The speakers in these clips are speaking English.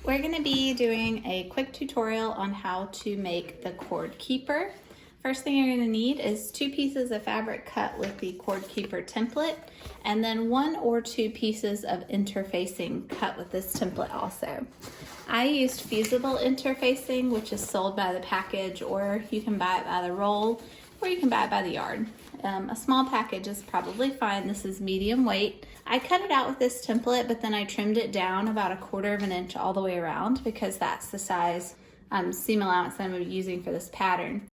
We're going to be doing a quick tutorial on how to make the cord keeper. First thing you're going to need is 2 pieces of fabric cut with the cord keeper template, and then 1 or 2 pieces of interfacing cut with this template also. I used fusible interfacing, which is sold by the package, or you can buy it by the roll, or you can buy it by the yard. A small package is probably fine. This is medium weight. I cut it out with this template, but then I trimmed it down about 1/4 inch all the way around because that's the size seam allowance I'm going to be using for this pattern.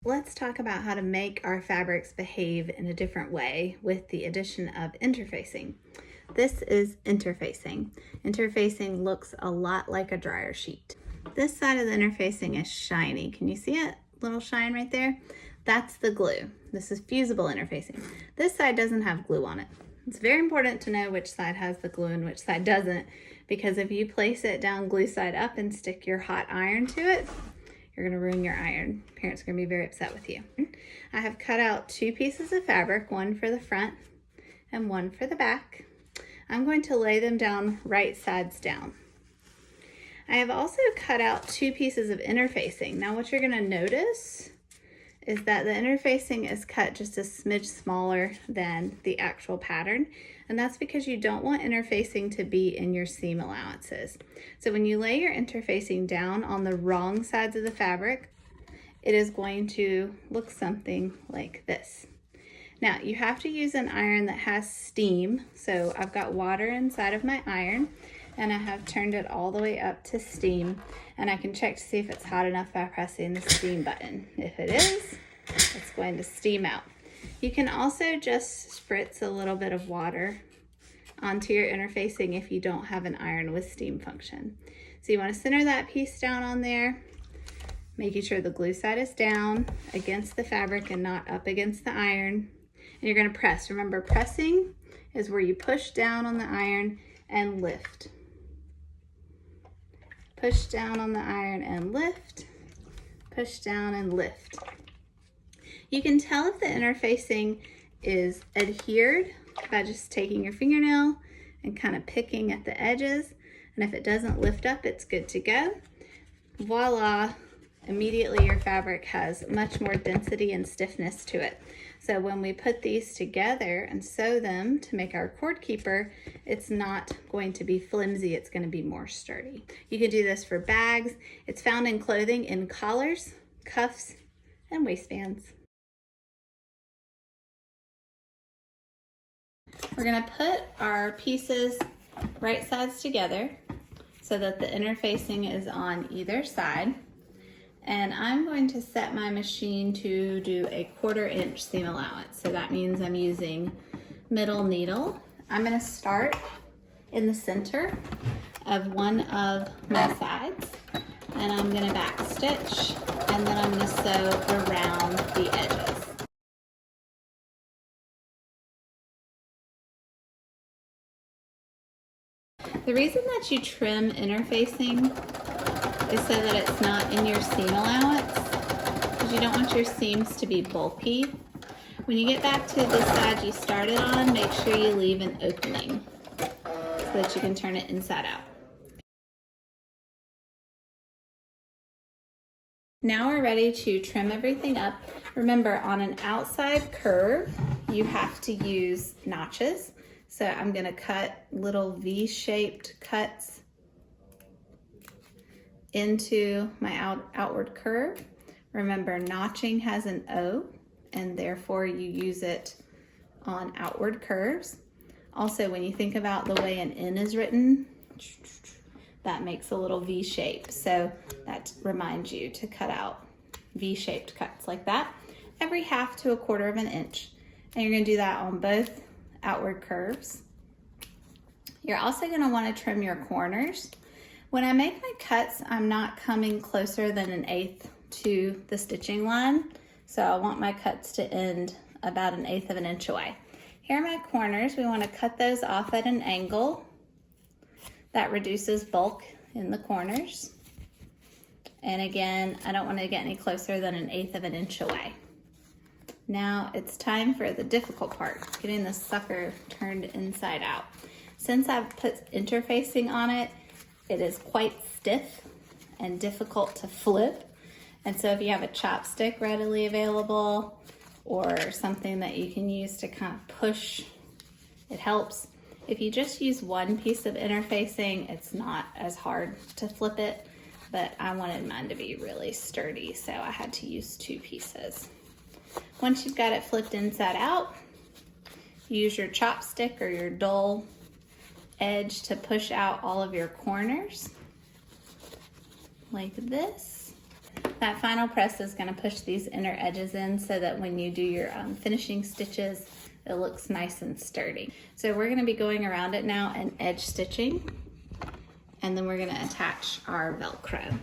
Let's talk about how to make our fabrics behave in a different way with the addition of interfacing. This is interfacing. Interfacing looks a lot like a dryer sheet. This side of the interfacing is shiny. Can you see it? Little shine right there? That's the glue. This is fusible interfacing. This side doesn't have glue on it. It's very important to know which side has the glue and which side doesn't, because if you place it down glue side up and stick your hot iron to it, you're going to ruin your iron. Parents are going to be very upset with you. I have cut out 2 pieces of fabric, one for the front and one for the back. I'm going to lay them down right sides down. I have also cut out 2 pieces of interfacing. Now what you're going to notice is that the interfacing is cut just a smidge smaller than the actual pattern, and that's because you don't want interfacing to be in your seam allowances. So when you lay your interfacing down on the wrong sides of the fabric, it is going to look something like this. Now you have to use an iron that has steam, so I've got water inside of my iron, and I have turned it all the way up to steam, and I can check to see if it's hot enough by pressing the steam button. If it is, it's going to steam out. You can also just spritz a little bit of water onto your interfacing if you don't have an iron with steam function. So you want to center that piece down on there, making sure the glue side is down against the fabric and not up against the iron. And you're going to press. Remember, pressing is where you push down on the iron and lift. Push down on the iron and lift, push down and lift. You can tell if the interfacing is adhered by just taking your fingernail and kind of picking at the edges. And if it doesn't lift up, it's good to go. Voila, immediately your fabric has much more density and stiffness to it. So when we put these together and sew them to make our cord keeper, it's not going to be flimsy, it's going to be more sturdy. You can do this for bags. It's found in clothing in collars, cuffs, and waistbands. We're going to put our pieces right sides together so that the interfacing is on either side. And I'm going to set my machine to do a 1/4 inch seam allowance. So that means I'm using middle needle. I'm going to start in the center of one of my sides, and I'm going to back stitch, and then I'm going to sew around the edges. The reason that you trim interfacing is so that it's not in your seam allowance, because you don't want your seams to be bulky. When you get back to the side you started on, make sure you leave an opening so that you can turn it inside out. Now we're ready to trim everything up. Remember, on an outside curve, you have to use notches. So I'm going to cut little V-shaped cuts into my outward curve. Remember, notching has an O, and therefore you use it on outward curves. Also, when you think about the way an N is written, that makes a little V shape. So that reminds you to cut out V-shaped cuts like that every 1/2 to 1/4 inch. And you're going to do that on both outward curves. You're also going to want to trim your corners. When I make my cuts, I'm not coming closer than 1/8 to the stitching line, so I want my cuts to end about 1/8 inch away. Here are my corners. We want to cut those off at an angle. That reduces bulk in the corners. And again, I don't want to get any closer than 1/8 inch away. Now it's time for the difficult part, getting the sucker turned inside out. Since I've put interfacing on it, it is quite stiff and difficult to flip. And so if you have a chopstick readily available or something that you can use to kind of push, it helps. If you just use one piece of interfacing, it's not as hard to flip it, but I wanted mine to be really sturdy, so I had to use 2 pieces. Once you've got it flipped inside out, use your chopstick or your dull edge to push out all of your corners like this. That final press is going to push these inner edges in so that when you do your finishing stitches, it looks nice and sturdy. So we're going to be going around it now and edge stitching, and then we're going to attach our Velcro.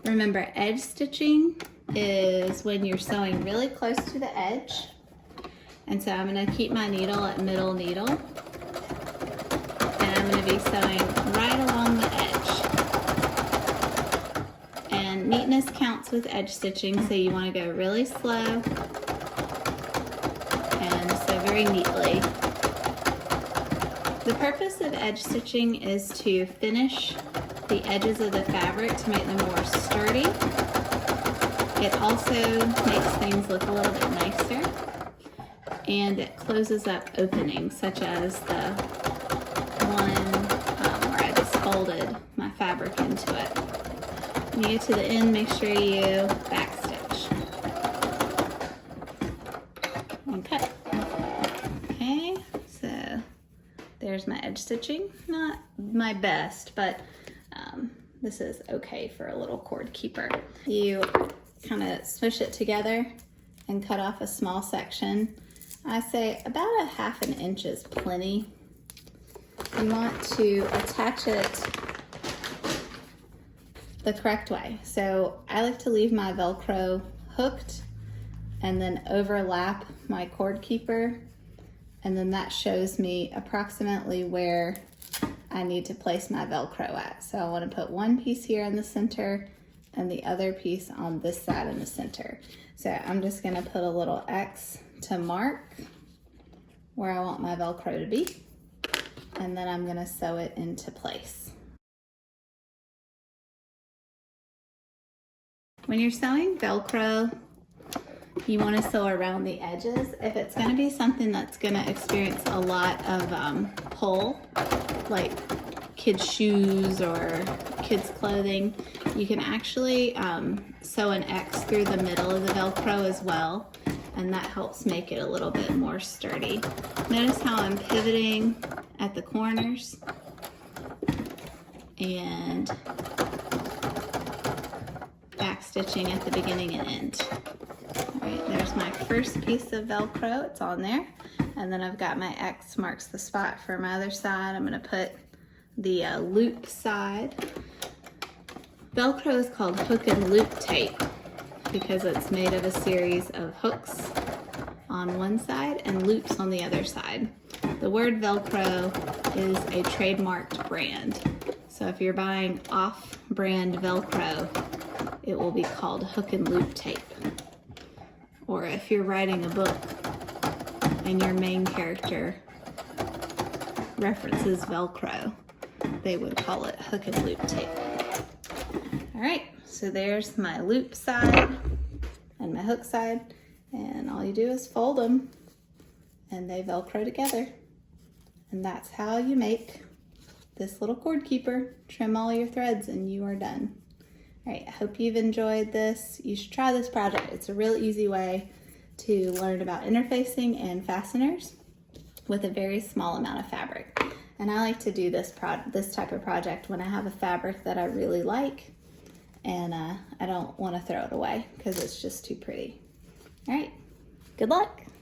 Remember, edge stitching is when you're sewing really close to the edge. And so I'm going to keep my needle at middle needle, and I'm going to be sewing right along the edge. And neatness counts with edge stitching, so you want to go really slow and sew very neatly. The purpose of edge stitching is to finish the edges of the fabric to make them more sturdy. It also makes things look a little bit nicer, and it closes up openings, such as the one where I just folded my fabric into it. When you get to the end, make sure you backstitch and cut. Okay, so there's my edge stitching. Not my best, but this is okay for a little cord keeper. You kind of smush it together and cut off a small section. I say about a ½ inch is plenty. You want to attach it the correct way. So I like to leave my Velcro hooked and then overlap my cord keeper, and then that shows me approximately where I need to place my Velcro at. So I want to put one piece here in the center and the other piece on this side in the center. So I'm just going to put a little X to mark where I want my Velcro to be, and then I'm going to sew it into place. When you're sewing Velcro, you want to sew around the edges. If it's going to be something that's going to experience a lot of pull, like kids' shoes or kids' clothing, you can actually sew an X through the middle of the Velcro as well, and that helps make it a little bit more sturdy. Notice how I'm pivoting at the corners and back stitching at the beginning and end. All right, there's my first piece of Velcro, it's on there. And then I've got my X marks the spot for my other side. I'm gonna put the loop side. Velcro is called hook and loop tape because it's made of a series of hooks on one side and loops on the other side. The word Velcro is a trademarked brand. So if you're buying off-brand Velcro, it will be called hook and loop tape. Or if you're writing a book and your main character references Velcro, they would call it hook and loop tape. All right, so there's my loop side and my hook side, and all you do is fold them and they Velcro together. And that's how you make this little cord keeper. Trim all your threads and you are done. All right, I hope you've enjoyed this. You should try this project. It's a real easy way to learn about interfacing and fasteners with a very small amount of fabric. And I like to do this type of project when I have a fabric that I really like and I don't want to throw it away because it's just too pretty. All right, good luck.